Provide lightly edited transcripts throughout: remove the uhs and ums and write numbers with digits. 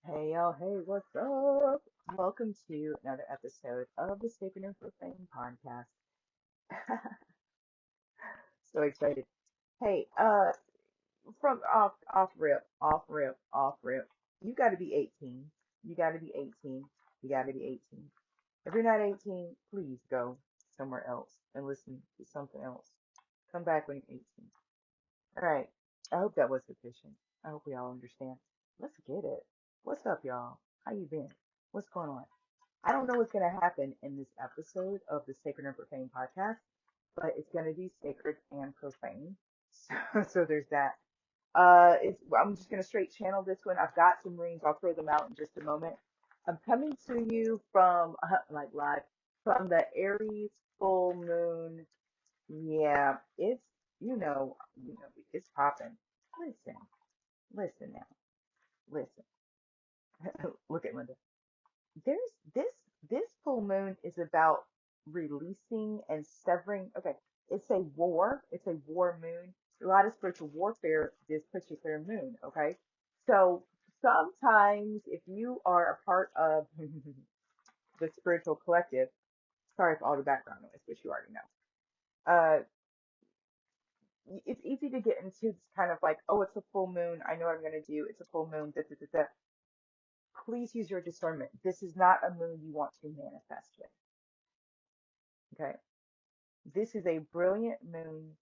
Hey y'all, hey, what's up? Welcome to another episode of the Sacred Profane podcast. So excited. Hey, from off rip. You gotta be 18. You gotta be 18. You gotta be 18. If you're not 18, please go somewhere else and listen to something else. Come back when you're 18. All right. I hope that was sufficient. I hope we all understand. Let's get it. What's up, y'all? How you been? What's going on? I don't know what's going to happen in this episode of the Sacred and Profane podcast, but it's going to be sacred and profane. So there's that. I'm just going to straight channel this one. I've got some rings. I'll throw them out in just a moment. I'm coming to you from like live from the Aries full moon. Yeah, it's popping. Listen, listen now, listen. Look at Linda. There's this full moon is about releasing and severing. Okay, it's a war. It's a war moon. A lot of spiritual warfare this particular moon. Okay, so sometimes if you are a part of the spiritual collective, sorry for all the background noise, which you already know. It's easy to get into this kind of like, oh, it's a full moon. I know what I'm gonna do. It's a full moon. Da, da, da, da. Please use your discernment. This is not a moon you want to manifest with. Okay. This is a brilliant moon,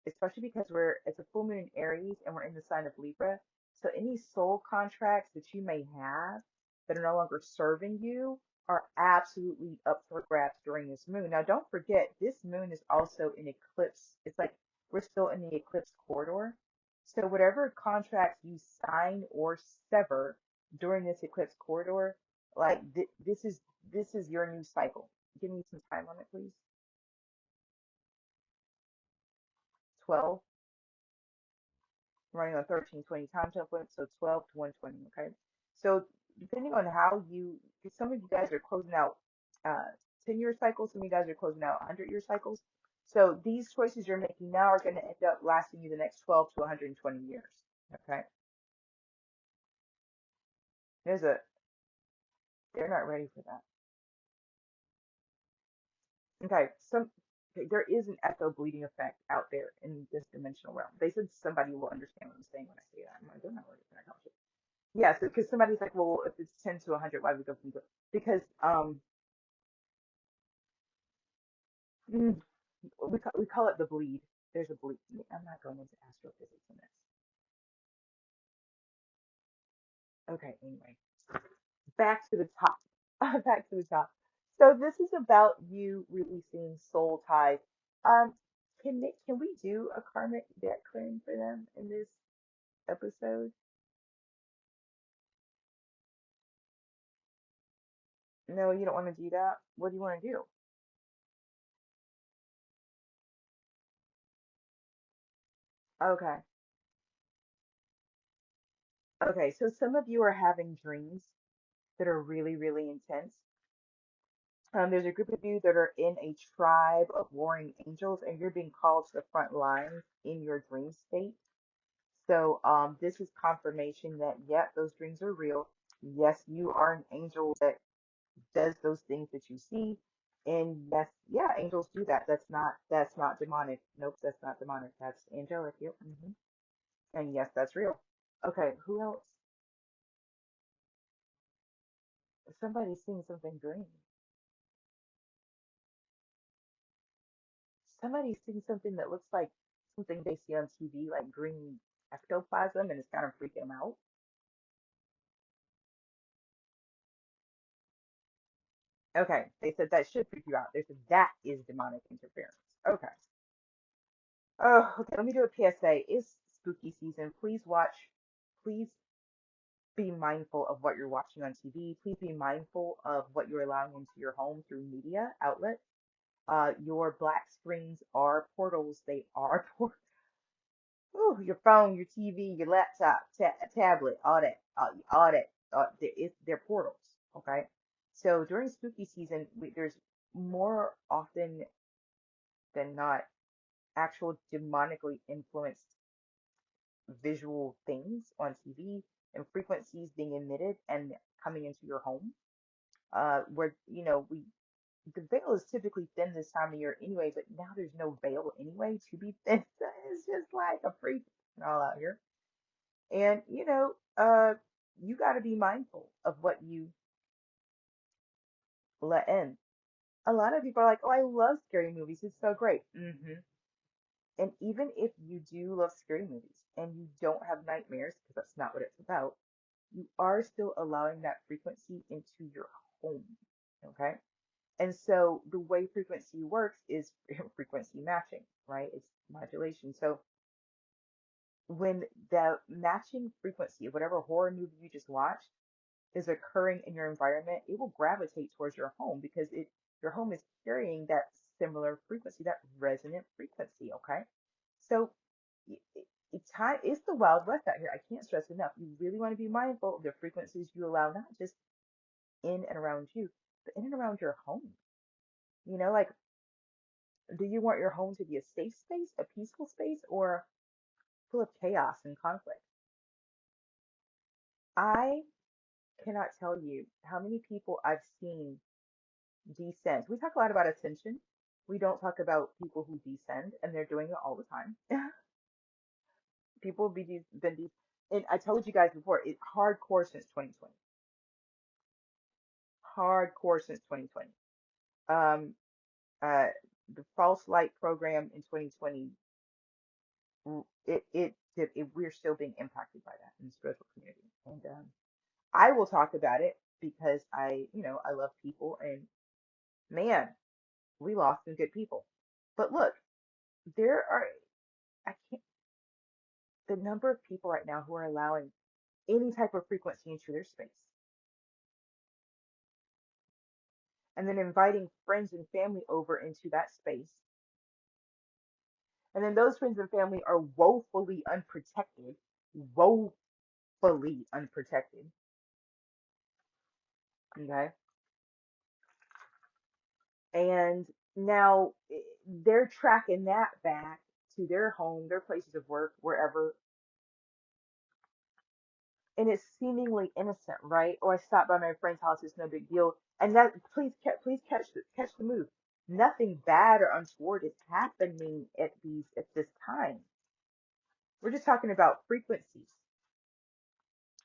especially because it's a full moon in Aries and we're in the sign of Libra. So any soul contracts that you may have that are no longer serving you are absolutely up for grabs during this moon. Now, don't forget, this moon is also in eclipse. It's like we're still in the eclipse corridor. So whatever contracts you sign or sever during this eclipse corridor, like this is your new cycle. Give me some time on it, please. 12, running on 1320 time template, so 12 to 120, okay? So depending on how you, because some of you guys are closing out 10-year cycles, some of you guys are closing out 100-year cycles. So these choices you're making now are going to end up lasting you the next 12 to 120 years, okay? There's a, they're not ready for that. Okay, okay, there is an echo bleeding effect out there in this dimensional realm. They said somebody will understand what I'm saying when I say that. I'm like, they're not ready for that conversation. Yeah, so because somebody's like, well, if it's 10 to 100, why would we go from because mm, we call it the bleed. There's a bleed. I'm not going into astrophysics in this. Okay, anyway, back to the top. Back to the top. So this is about you releasing soul ties. Um, can we do a karmic debt clearing for them in this episode? No, you don't want to do that. What do you want to do? Okay. Okay, so some of you are having dreams that are really, really intense. There's a group of you that are in a tribe of warring angels, and you're being called to the front lines in your dream state. So, this is confirmation that, yeah, those dreams are real. Yes, you are an angel that does those things that you see. And yes, yeah, angels do that. That's not demonic. Nope, that's not demonic. That's angelic. Yep. And yes, that's real. Okay, who else? Somebody's seeing something green. Somebody's seeing something that looks like something they see on TV, like green ectoplasm, and it's kind of freaking them out. Okay, they said that should freak you out. They said that is demonic interference. Okay. Oh, okay. Let me do a PSA. It's spooky season. Please watch. Please be mindful of what you're watching on TV. Please be mindful of what you're allowing into your home through media outlets. Your black screens are portals. They are Ooh, your phone, your TV, your laptop, tablet, all that. They're portals. Okay. So during spooky season, there's more often than not actual demonically influenced visual things on TV. and frequencies being emitted and coming into your home, where, the veil is typically thin this time of year anyway, but now there's no veil anyway to be thin. So it's just like a free all out here. And, you got to be mindful of what you let in. A lot of people are like, oh, I love scary movies. It's so great. And even if you do love scary movies and you don't have nightmares, because that's not what it's about, you are still allowing that frequency into your home. Okay. And so the way frequency works is frequency matching, right? It's modulation. So when the matching frequency of whatever horror movie you just watched is occurring in your environment, it will gravitate towards your home because your home is carrying that similar frequency, that resonant frequency. Okay. So it's the Wild West out here. I can't stress enough. You really want to be mindful of the frequencies you allow, not just in and around you, but in and around your home. Like, do you want your home to be a safe space, a peaceful space, or full of chaos and conflict? I cannot tell you how many people I've seen descend. We talk a lot about ascension. We don't talk about people who descend, and they're doing it all the time. People be been and I told you guys before, it's hardcore since 2020. Hardcore since 2020. Um, uh, the false light program in 2020, we're still being impacted by that in the spiritual community. And I will talk about it because I love people, and man, we lost some good people. But look, there are, I can't, the number of people right now who are allowing any type of frequency into their space and then inviting friends and family over into that space. And then those friends and family are woefully unprotected, woefully unprotected. Okay. And now they're tracking that back to their home, their places of work, wherever, and it's seemingly innocent, right? Or I stopped by my friend's house, it's no big deal. And that, please catch the move. Nothing bad or untoward is happening at this time. We're just talking about frequencies.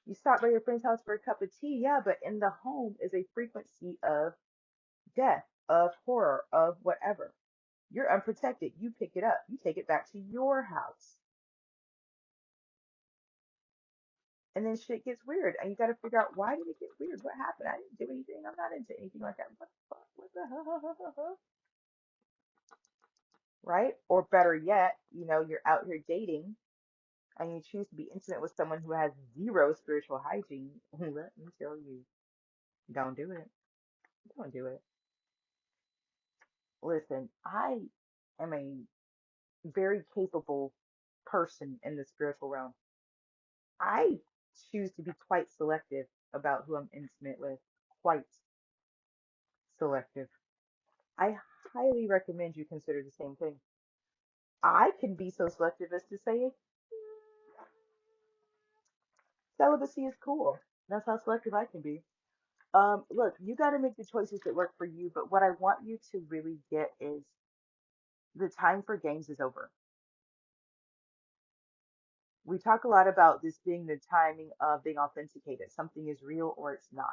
You stop by your friend's house for a cup of tea, yeah, but in the home is a frequency of death, of horror, of whatever. You're unprotected. You pick it up. You take it back to your house. And then shit gets weird. And you got to figure out, why did it get weird? What happened? I didn't do anything. I'm not into anything like that. What the fuck? What the hell? Right? Or better yet, you're out here dating and you choose to be intimate with someone who has zero spiritual hygiene. Let me tell you, don't do it. Don't do it. Listen, I am a very capable person in the spiritual realm. I choose to be quite selective about who I'm intimate with. Quite selective. I highly recommend you consider the same thing. I can be so selective as to say celibacy is cool. That's how selective I can be. Look, you got to make the choices that work for you, but what I want you to really get is the time for games is over. We talk a lot about this being the timing of being authenticated. Something is real or it's not.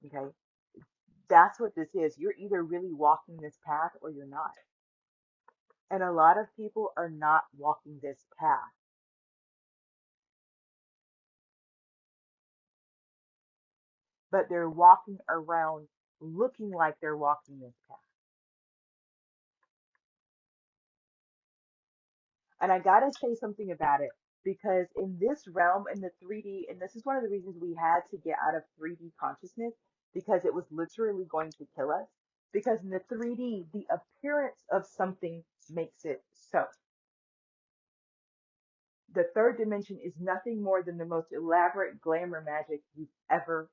Okay. That's what this is. You're either really walking this path or you're not. And a lot of people are not walking this path, but they're walking around looking like they're walking this path. And I gotta say something about it because in this realm, in the 3D, and this is one of the reasons we had to get out of 3D consciousness because it was literally going to kill us. Because in the 3D, the appearance of something makes it so. The third dimension is nothing more than the most elaborate glamour magic you've ever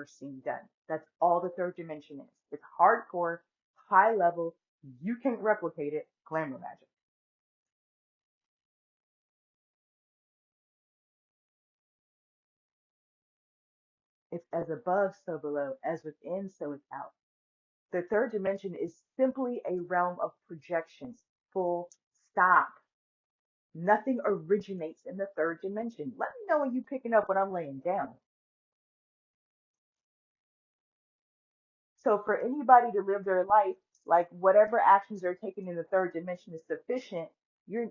seen done. That's all the third dimension is. It's hardcore, high level, you can't replicate it, glamour magic. It's as above, so below, as within, so without. The third dimension is simply a realm of projections. Full stop. Nothing originates in the third dimension. Let me know when you're picking up what I'm laying down. So for anybody to live their life, like whatever actions they're taking in the third dimension is sufficient, you're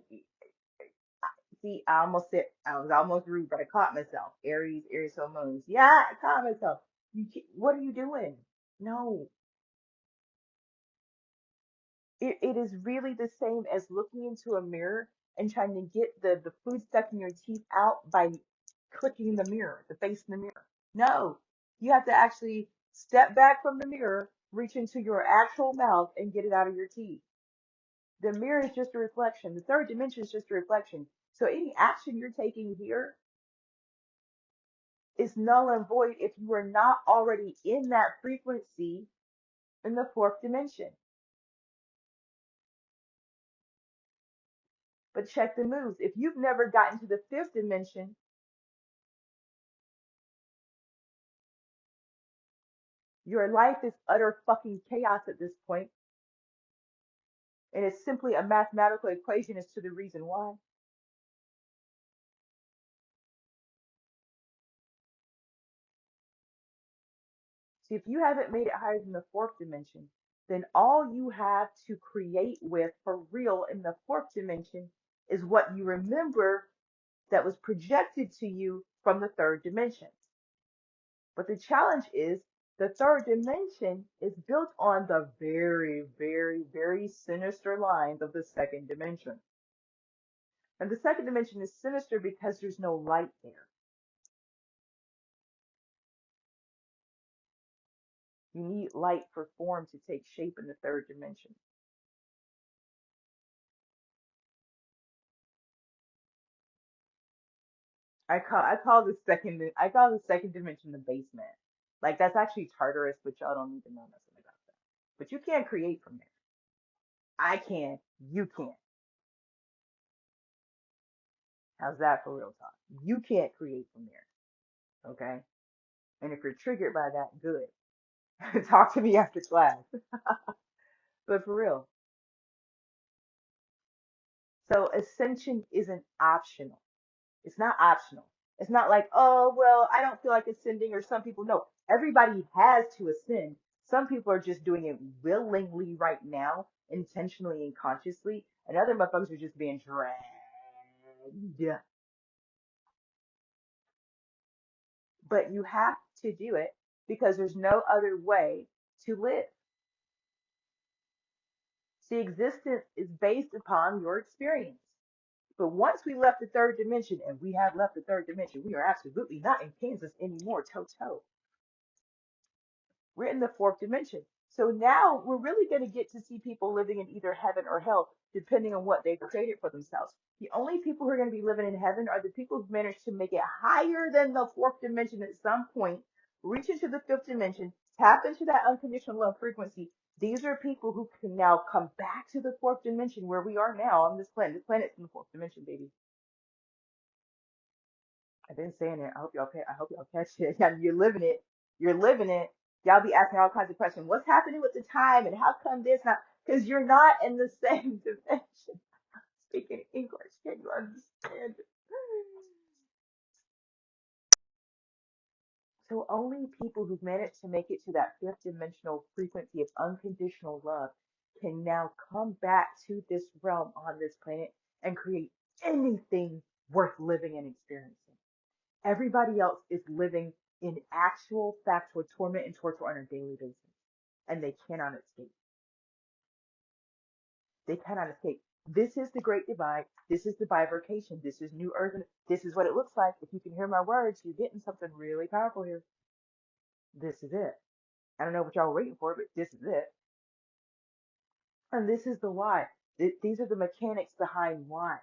see, I was almost rude, but I caught myself. Aries, so moons. Yeah, I caught myself. What are you doing? No, it is really the same as looking into a mirror and trying to get the food stuck in your teeth out by clicking the mirror, the face in the mirror. No, you have to actually step back from the mirror, reach into your actual mouth and get it out of your teeth. The mirror is just a reflection. The third dimension is just a reflection. So any action you're taking here is null and void if you are not already in that frequency in the fourth dimension. But check the moves. If you've never gotten to the fifth dimension, your life is utter fucking chaos at this point, and it's simply a mathematical equation as to the reason why. See, if you haven't made it higher than the fourth dimension, then all you have to create with for real in the fourth dimension is what you remember that was projected to you from the third dimension. But the challenge is the third dimension is built on the very, very, very sinister lines of the second dimension. And the second dimension is sinister because there's no light there. You need light for form to take shape in the third dimension. I call the second dimension the basement. Like that's actually Tartarus, but y'all don't even know nothing about that. But you can't create from there. I can, you can't. How's that for real talk? You can't create from there, okay? And if you're triggered by that, good. Talk to me after class. But for real. So ascension isn't optional. It's not optional. It's not like, oh, well, I don't feel like ascending, or some people, no. Everybody has to ascend. Some people are just doing it willingly right now, intentionally and consciously, and other motherfuckers are just being dragged. But you have to do it because there's no other way to live. See, existence is based upon your experience. But once we left the third dimension, and we have left the third dimension, we are absolutely not in Kansas anymore, toe. We're in the fourth dimension. So now we're really going to get to see people living in either heaven or hell, depending on what they've created for themselves. The only people who are going to be living in heaven are the people who've managed to make it higher than the fourth dimension at some point, reach into the fifth dimension, tap into that unconditional love frequency. These are people who can now come back to the fourth dimension where we are now on this planet. This planet's in the fourth dimension, baby. I've been saying it. I hope y'all catch it. Yeah, you're living it. You're living it. Y'all be asking all kinds of questions. What's happening with the time and how come this not? Because you're not in the same dimension. Speaking English, can you understand it? So only people who've managed to make it to that fifth dimensional frequency of unconditional love can now come back to this realm on this planet and create anything worth living and experiencing. Everybody else is living in actual factual torment and torture on a daily basis, and they cannot escape. They cannot escape. This is the great divide. This is the bifurcation. This is new earth. And this is what it looks like. If you can hear my words, you're getting something really powerful here. This is it. I don't know what y'all were waiting for, but this is it. And this is the why. These are the mechanics behind why.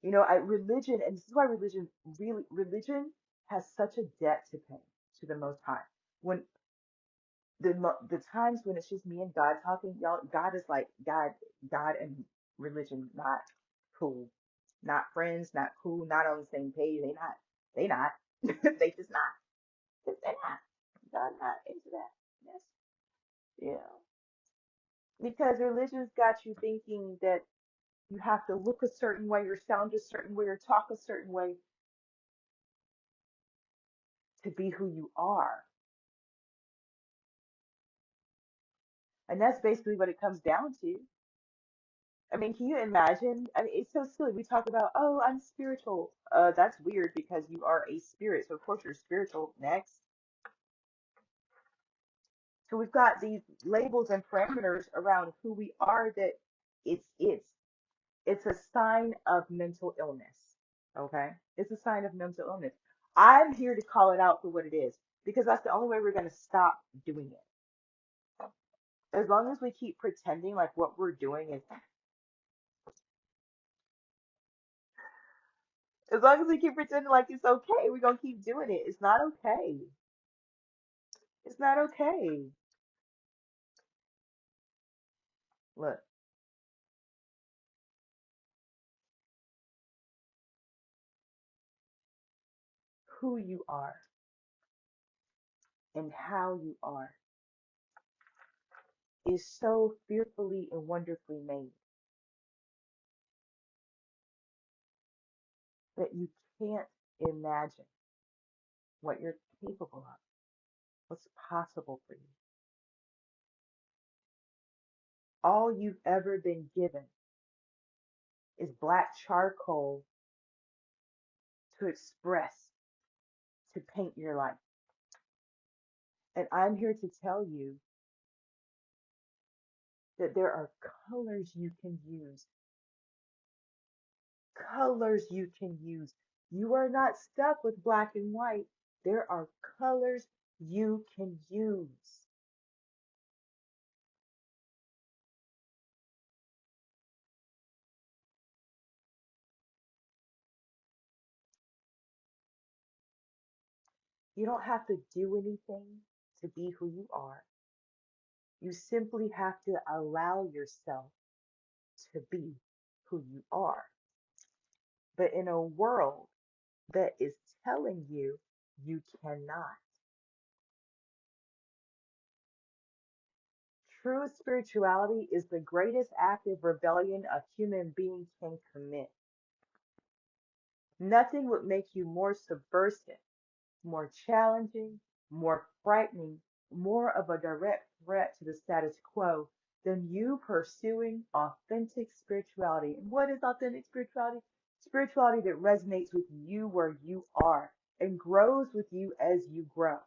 Religion, and this is why religion has such a debt to pay to the Most High. When the times when it's just me and God talking, y'all, God is like God and religion not cool, not friends, not cool, not on the same page. They not, they just not. They're not. God not into that. Yes. Yeah. Because religion's got you thinking that you have to look a certain way or sound a certain way or talk a certain way to be who you are. And that's basically what it comes down to. I mean, can you imagine? I mean, it's so silly. We talk about, oh, I'm spiritual. That's weird because you are a spirit. So of course you're spiritual. Next. So we've got these labels and parameters around who we are that it's it's it's a sign of mental illness. Okay? It's a sign of mental illness. I'm here to call it out for what it is because that's the only way we're going to stop doing it. As long as we keep pretending like what we're doing is, as long as we keep pretending like it's okay, we're going to keep doing it. It's not okay. It's not okay. Look, who you are and how you are is so fearfully and wonderfully made that you can't imagine what you're capable of, what's possible for you. All you've ever been given is black charcoal to express, to paint your life. And I'm here to tell you that there are colors you can use, colors you can use. You are not stuck with black and white. There are colors you can use. You don't have to do anything to be who you are. You simply have to allow yourself to be who you are. But in a world that is telling you you cannot, true spirituality is the greatest act of rebellion a human being can commit. Nothing would make you more subversive, more challenging, more frightening, more of a direct threat to the status quo than you pursuing authentic spirituality. And what is authentic spirituality? Spirituality that resonates with you where you are and grows with you as you grow.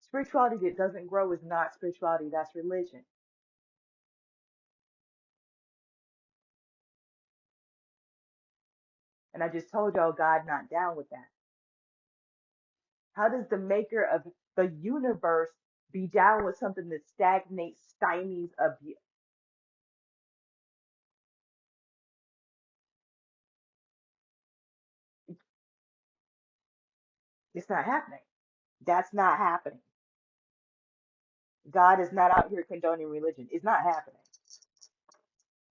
Spirituality that doesn't grow is not spirituality, that's religion. And I just told y'all God not down with that. How does the maker of the universe be down with something that stagnates, stymies a It's not happening. That's not happening. God is not out here condoning religion. It's not happening.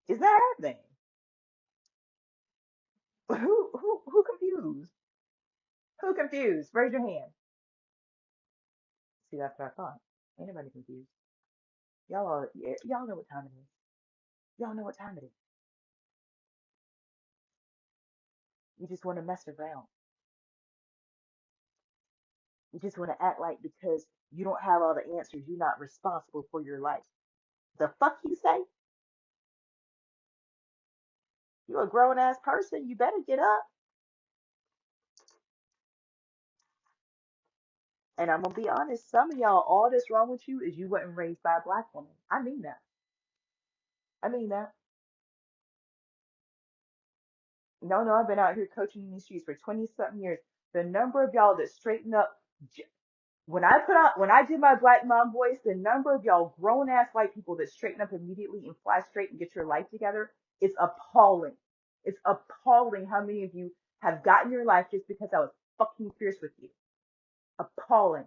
It's not happening. Who confused? Who confused? Raise your hand. See, that's what I thought. Ain't nobody confused. Y'all know what time it is. Y'all know what time it is. You just want to mess around. You just want to act like because you don't have all the answers, you're not responsible for your life. The fuck you say? You a grown ass person. You better get up. And I'm gonna be honest, some of y'all, all that's wrong with you is you wasn't raised by a black woman. I mean that. I mean that. No, no, I've been out here coaching in these streets for 20 something years. The number of y'all that straighten up, when I did my black mom voice, the number of y'all grown ass white people that straighten up immediately and fly straight and get your life together, it's appalling. It's appalling how many of you have gotten your life just because I was fucking fierce with you. Appalling.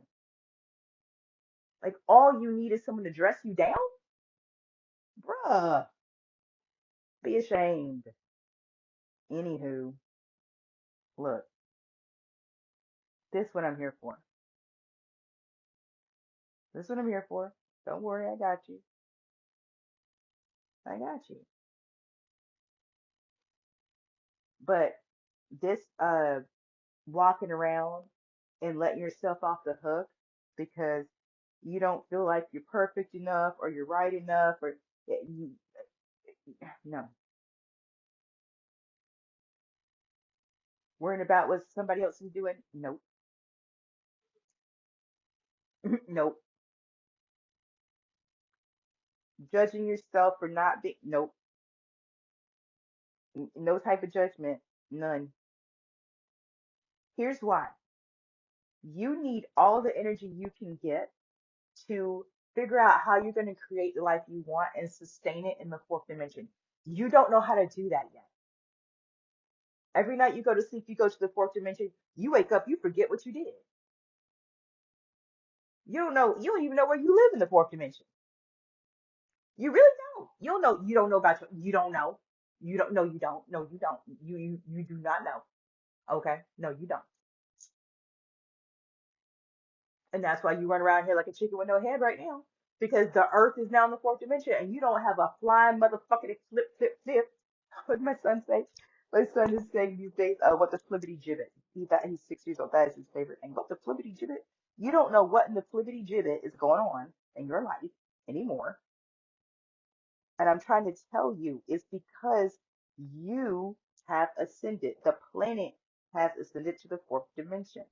Like all you need is someone to dress you down? Bruh, be ashamed. Anywho, look, this is what I'm here for. That's what I'm here for. Don't worry, I got you. I got you. But this walking around and letting yourself off the hook because you don't feel like you're perfect enough or you're right enough or you, no, worrying about what somebody else is doing. Nope. Nope. Judging yourself for not being, nope. No type of judgment. None. Here's why. You need all the energy you can get to figure out how you're going to create the life you want and sustain it in the fourth dimension. You don't know how to do that yet. Every night you go to sleep, you go to the fourth dimension, you wake up, you forget what you did. You don't know, you don't even know where you live in the fourth dimension. You really don't. You don't know about your, you don't know. You don't know, you don't. No, you don't. You do not know. Okay? No, you don't. And that's why you run around here like a chicken with no head right now. Because the earth is now in the fourth dimension and you don't have a flying motherfucking flip, flip, flip. What did my son say? My son is saying these days, what the flippity gibbet. He's 6 years old. That is his favorite thing. What the flippity gibbet? You don't know what in the flippity gibbet is going on in your life anymore. And I'm trying to tell you, it's because you have ascended. The planet has ascended to the fourth dimension.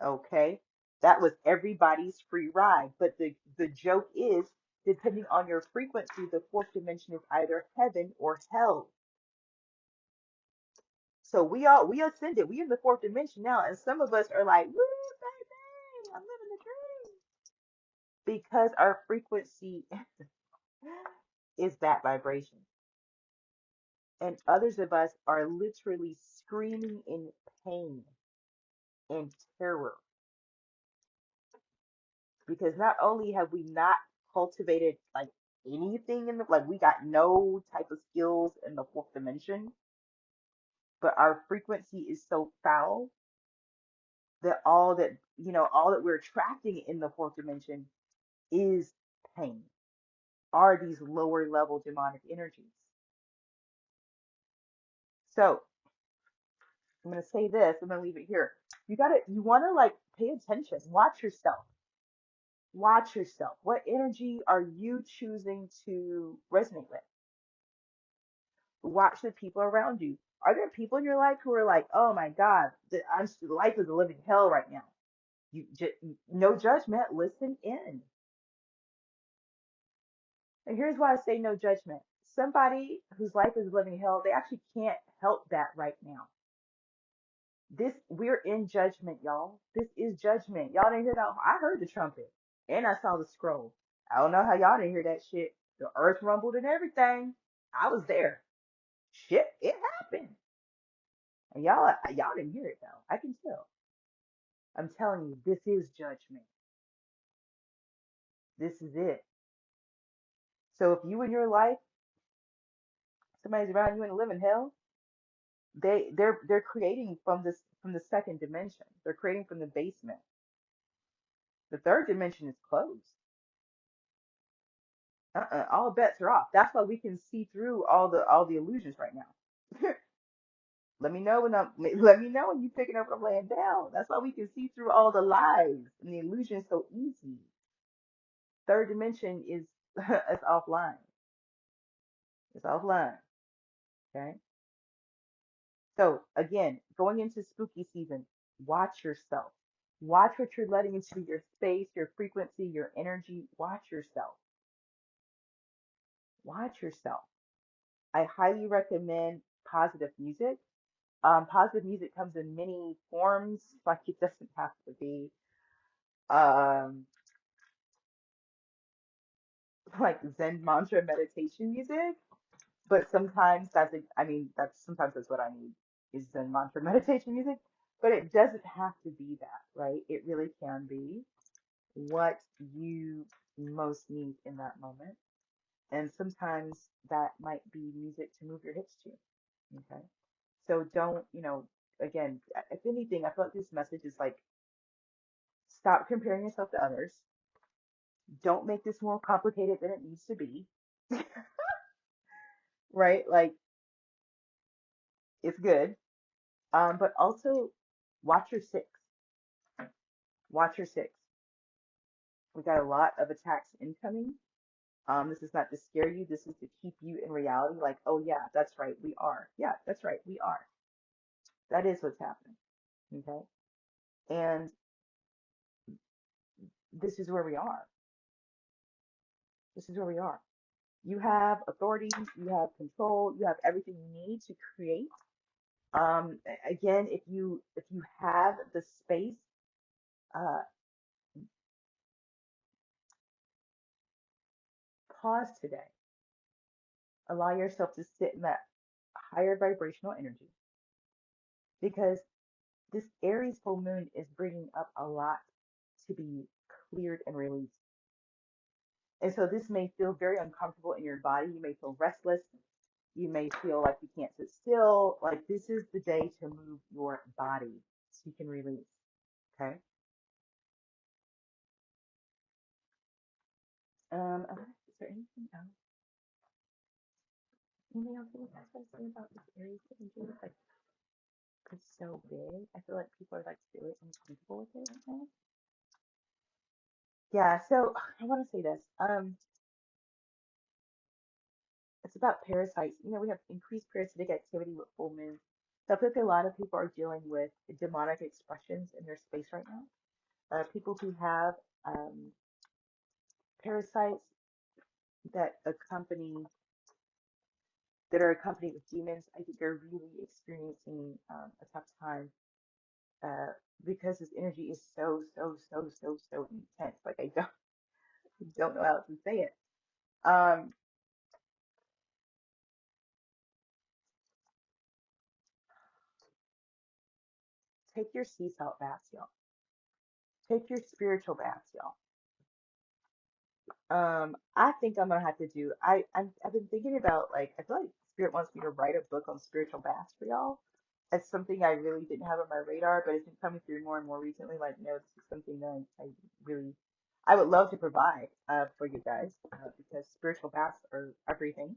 Okay? That was everybody's free ride. But the joke is, depending on your frequency, the fourth dimension is either heaven or hell. So we ascended. We in the fourth dimension now, and some of us are like, woo, baby, I'm living the dream. Because our frequency is that vibration. And others of us are literally screaming in pain and terror. Because not only have we not cultivated like anything in the like we got no type of skills in the fourth dimension, but our frequency is so foul that all that we're attracting in the fourth dimension is pain, are these lower level demonic energies. So I'm gonna say this, I'm gonna leave it here. You wanna like pay attention, watch yourself. Watch yourself. What energy are you choosing to resonate with? Watch the people around you. Are there people in your life who are like, oh my God, life is a living hell right now? You just, no judgment, listen in. And here's why I say no judgment. Somebody whose life is a living hell, they actually can't help that right now. We're in judgment, y'all. This is judgment. Y'all didn't hear that? I heard the trumpet and I saw the scroll. I don't know how y'all didn't hear that shit. The earth rumbled and everything. I was there. Shit, it happened. And y'all didn't hear it though. I can tell. I'm telling you, this is judgment. This is it. So if you in your life, somebody's around you in a living hell, they're creating from the second dimension. They're creating from the basement. The third dimension is closed. All bets are off. That's why we can see through all the illusions right now. Let me know when you picking up what I'm laying down. That's why we can see through all the lies and the illusions so easy. Third dimension is it's offline. It's offline. Okay. So again, going into spooky season, watch yourself. Watch what you're letting into your space, your frequency, your energy. Watch yourself. Watch yourself. I highly recommend positive music. Positive music comes in many forms. Like it doesn't have to be um, like Zen mantra meditation music, but sometimes that's what I need is Zen mantra meditation music. But it doesn't have to be that, right? It really can be what you most need in that moment. And sometimes that might be music to move your hips to. Okay. So don't, again, if anything, I feel like this message is like stop comparing yourself to others. Don't make this more complicated than it needs to be, right? Like, it's good. But also watch your six. Watch your six. We got a lot of attacks incoming. This is not to scare you. This is to keep you in reality. Like, oh yeah, that's right, we are. Yeah, that's right, we are. That is what's happening. Okay. And this is where we are. This is where we are. You have authority, you have control, you have everything you need to create. Again, if you have the space, uh, pause today. Allow yourself to sit in that higher vibrational energy because this Aries full moon is bringing up a lot to be cleared and released. And so this may feel very uncomfortable in your body. You may feel restless. You may feel like you can't sit still. Like this is the day to move your body so you can release. Okay. Is there anything else? Anything else you guys want to say about this Aries energy? Like it's so big. I feel like people are like really uncomfortable with it right now. Yeah. So I want to say this. It's about parasites. We have increased parasitic activity with full moon. So I feel like a lot of people are dealing with demonic expressions in their space right now. People who have um, parasites that accompany that are accompanied with demons, I think they're really experiencing a tough time because this energy is so so so so so intense. Like I don't know how to say it. Um, take your sea salt baths, y'all. Take your spiritual baths, y'all. I think I'm gonna have to do. I've been thinking about like I feel like Spirit wants me to write a book on spiritual baths for y'all. It's something I really didn't have on my radar, but it's been coming through more and more recently. Like, no, this is something that I really I would love to provide for you guys because spiritual baths are everything.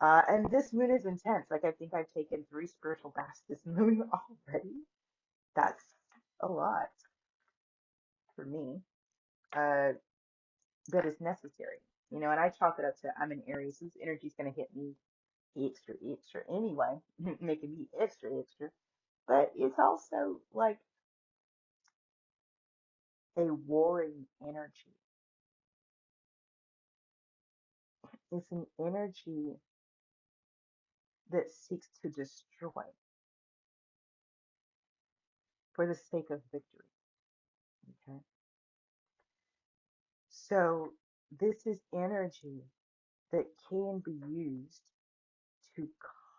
And this moon is intense. Like I think I've taken 3 spiritual baths this moon already. That's a lot for me. Uh, that is necessary. And I chalk it up to I'm an Aries, whose energy's going to hit me extra, extra anyway, making me extra, extra. But it's also like a warring energy. It's an energy that seeks to destroy for the sake of victory. Okay. So this is energy that can be used to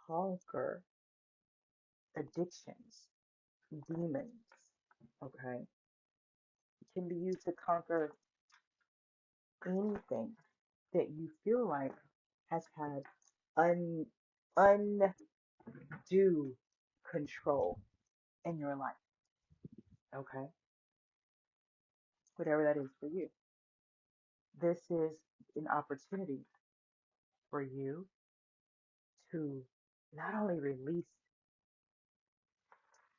conquer addictions, demons. Okay. It can be used to conquer anything that you feel like has had un undue control in your life. Okay, whatever that is for you. This is an opportunity for you to not only release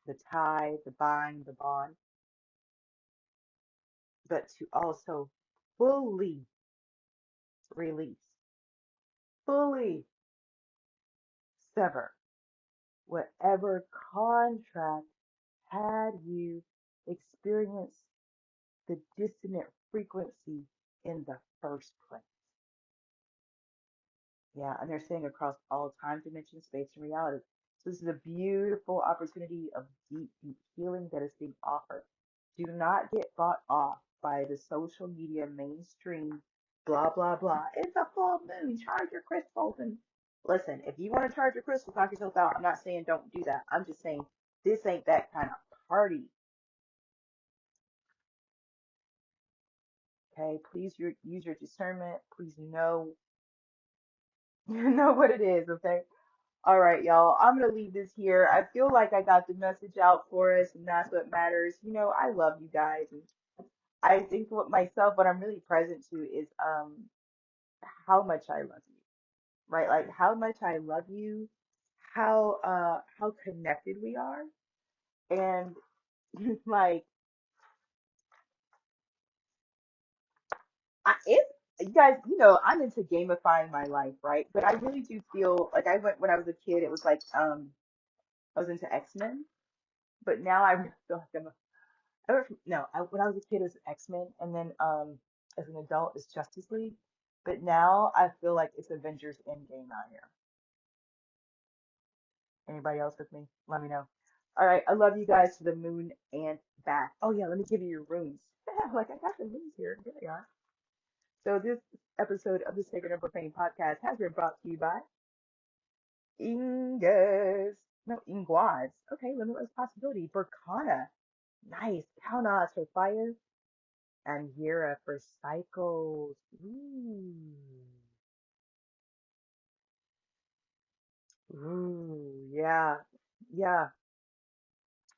the tie, the bind, the bond, but to also fully release, fully sever whatever contract had you experience the dissonant frequency in the first place. Yeah, and they're saying across all time, dimension, space, and reality. So this is a beautiful opportunity of deep, deep healing that is being offered. Do not get bought off by the social media mainstream, blah, blah, blah. It's a full moon. Charge your crystals. And listen, if you want to charge your crystals, knock yourself out. I'm not saying don't do that. I'm just saying this ain't that kind of party. Okay, please use your discernment. Please know know what it is. Okay. All right, y'all. I'm gonna leave this here. I feel like I got the message out for us, and that's what matters. I love you guys, and I think what I'm really present to is how much I love you, right? Like how much I love you, how connected we are, and like if you guys, I'm into gamifying my life, right? But I really do feel like I went when I was a kid. It was like I was into X-Men, but now I really feel like no, when I was a kid, it was X-Men, and then as an adult, it's Justice League. But now I feel like it's Avengers Endgame out here. Anybody else with me? Let me know. All right, I love you guys to the moon and back. Oh yeah, let me give you your runes. Like I got the runes here. Here they are. So this episode of the Sacred and Profane podcast has been brought to you by Ingwaz. No, Ingwaz. Okay, limitless possibility. Berkana. Nice. Kaunaz for fire. And Jera for cycles. Ooh. Ooh. Yeah. Yeah.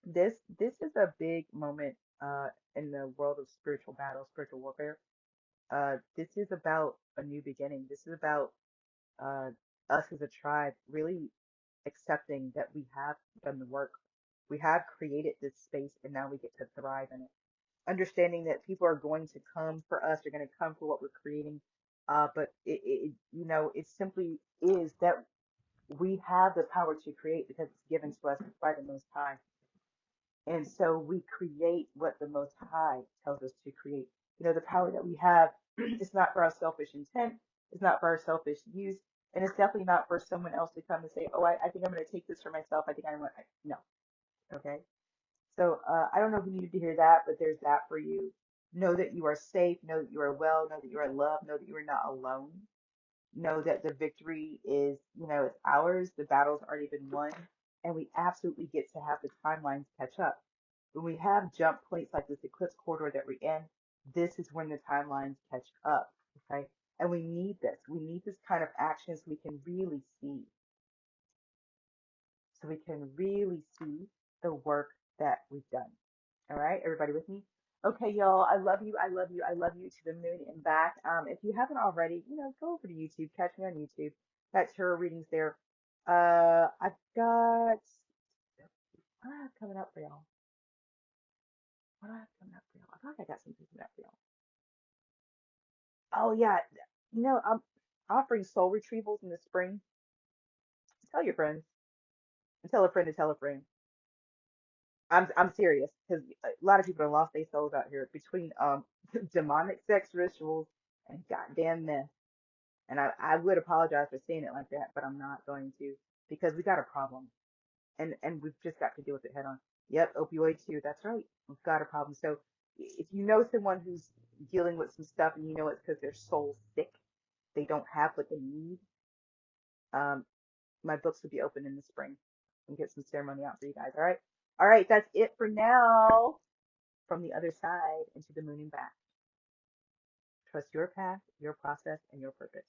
This is a big moment in the world of spiritual battle, spiritual warfare. This is about a new beginning. This is about uh us as a tribe really accepting that we have done the work. We have created this space and now we get to thrive in it. Understanding that people are going to come for us, they're going to come for what we're creating. But it simply is that we have the power to create because it's given to us by the Most High. And so we create what the Most High tells us to create. The power that we have is not for our selfish intent, it's not for our selfish use, and it's definitely not for someone else to come and say, oh, I think I'm going to take this for myself. I think I want, no, okay? So I don't know if you needed to hear that, but there's that for you. Know that you are safe, know that you are well, know that you are loved, know that you are not alone. Know that the victory is, it's ours. The battle's already been won, and we absolutely get to have the timelines catch up. When we have jump points like this eclipse corridor that we're in, this is when the timelines catch up. Okay. And we need this. We need this kind of action so we can really see, the work that we've done. All right, everybody with me? Okay, y'all. I love you. I love you. I love you to the moon and back. If you haven't already, go over to YouTube. Catch me on YouTube. Got tarot readings there. I've got what do I have coming up for y'all? What do I have coming up for y'all? I feel like I got something coming up for y'all. Oh yeah, I'm offering soul retrievals in the spring. Tell your friends. And tell a friend to tell a friend. I'm serious because a lot of people have lost their souls out here between demonic sex rituals and goddamn meth. And I would apologize for saying it like that, but I'm not going to because we got a problem and we've just got to deal with it head on. Yep, opioid too. That's right. We've got a problem. So if you know someone who's dealing with some stuff and you know it's because their soul's sick, they don't have what they need, um, my books will be open in the spring and get some ceremony out for you guys. All right. All right. That's it for now. From the other side into the moon and back. Trust your path, your process, and your purpose.